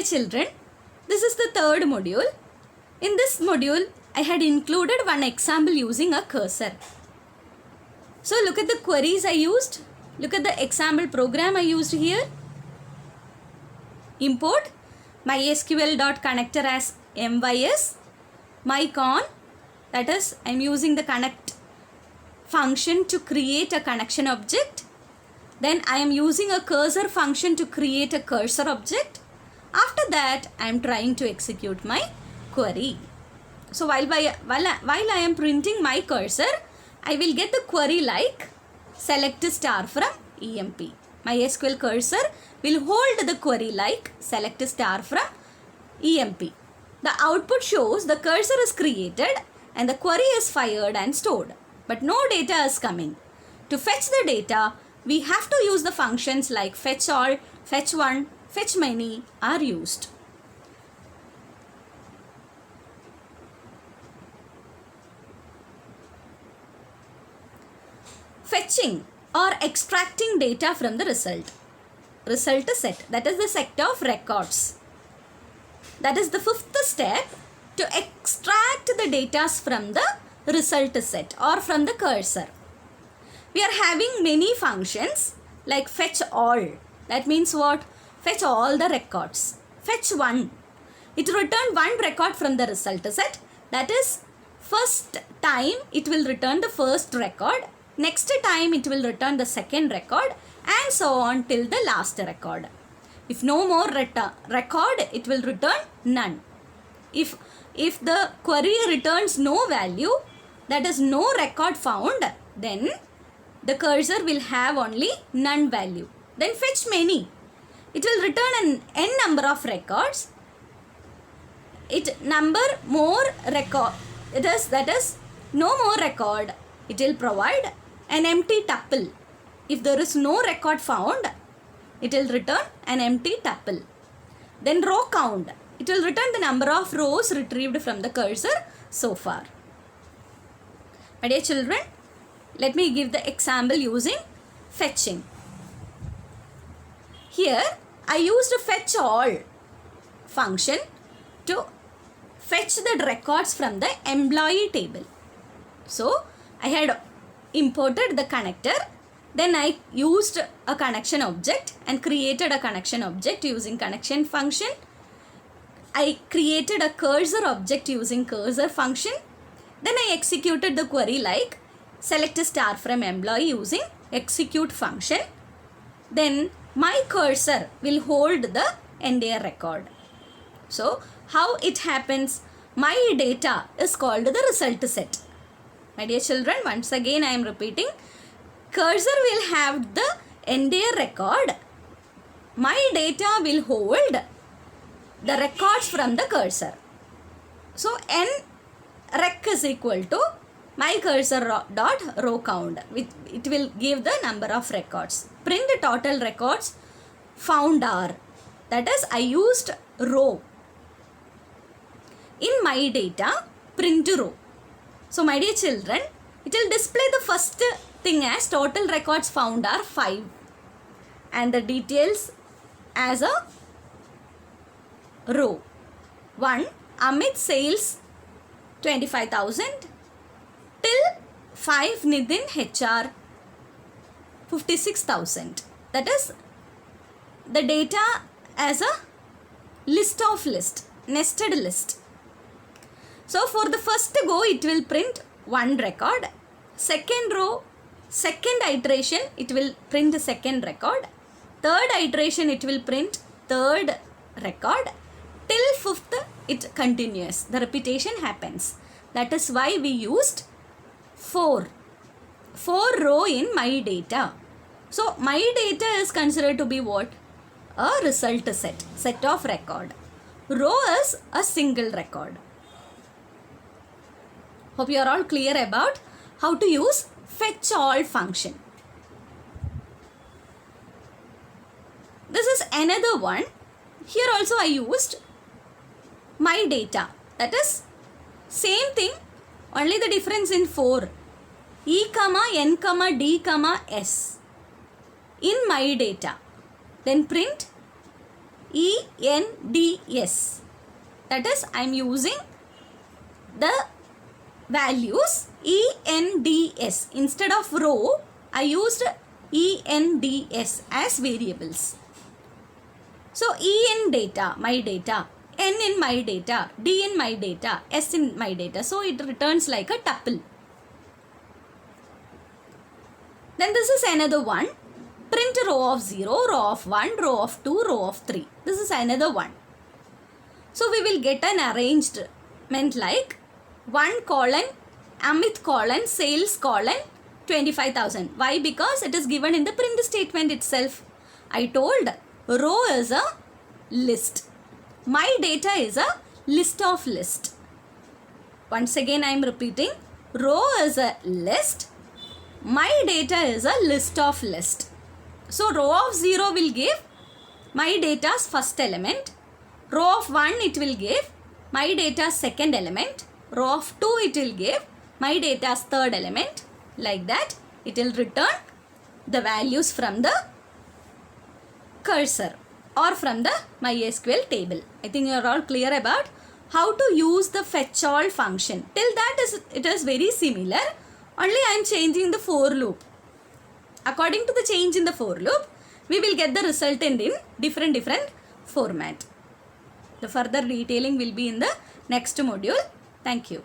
dear children, this is the third module. In this module, I had included one example using a cursor. So look at the queries I used. Look at the example program I used here. Import mysql.connector as mys, mycon, that is I am using the connect function to create a connection object. Then I am using a cursor function to create a cursor object. After that, I am trying to execute my query. So while I am printing my cursor, I will get the query like select star from emp. MySQL cursor will hold the query like select star from emp. The output shows the cursor is created and the query is fired and stored, but no data is coming. To fetch the data, we have to use the functions like fetch all, fetch one, fetch many are used. Fetching or extracting data from the result set, that is the set of records. That is the fifth step, to extract the data from the result set or from the cursor. We are having many functions like fetch all. That means what? Fetch all the records. Fetch one. It return one record from the result set. That is, first time it will return the first record. Next time it will return the second record, and so on till the last record. If no more record, it will return none. If the query returns no value, that is no record found, then the cursor will have only none value. Then fetch many. It will return an n number of records. That is no more record. It will provide an empty tuple. If there is no record found, it will return an empty tuple. Then row count. It will return the number of rows retrieved from the cursor so far. My dear children, let me give the example using fetching. Here I used a fetch all function to fetch the records from the employee table. So I had imported the connector, then I used a connection object and created a connection object using connection function. I created a cursor object using cursor function. Then I executed the query like select star from employee using execute function. Then my cursor will hold the entire record. So how it happens? My data is called the result set. My dear children, once again I am repeating, cursor will have the entire record. My data will hold the records from the cursor. So n rec is equal to my cursor dot row count. It will give the number of records. Print the total records found are. That is, I used row. In my data, print row. So my dear children, it will display the first thing as total records found are 5 and the details as a row. 1. Amit sales 25,000 till 5 Nidin HR 56,000. That is the data as a list of list, nested list. So for the first go, it will print one record. Second row, second iteration, it will print the second record. Third iteration, it will print third record. Till fifth, it continues. The repetition happens. That is why we used 4 row in my data. So my data is considered to be what? A result set of record. Row is a single record. Hope you are all clear about how to use fetch all function. This is another one. Here also I used my data. That is same thing, only the difference in 4. E, N, D, S. In my data. Then print ENDS. That is, I am using the values ENDS. Instead of row, I used ENDS as variables. So E in data, my data, N in my data, D in my data, S in my data. So it returns like a tuple. Then this is another one. Print row of 0, row of 1, row of 2, row of 3. This is another one. So we will get an arrangement like 1 colon, Amit colon, sales colon, 25,000. Why? Because it is given in the print statement itself. I told row is a list. My data is a list of list. Once again I am repeating, row is a list. My data is a list of list. So row of 0 will give my data's first element. Row of 1 it will give my data's second element. Row of 2 it will give my data's third element. Like that it will return the values from the cursor or from the MySQL table. I think you are all clear about how to use the fetch all function. Till that it is very similar. Only I am changing the for loop. According to the change in the for loop, we will get the resultant in different format. The further detailing will be in the next module. Thank you.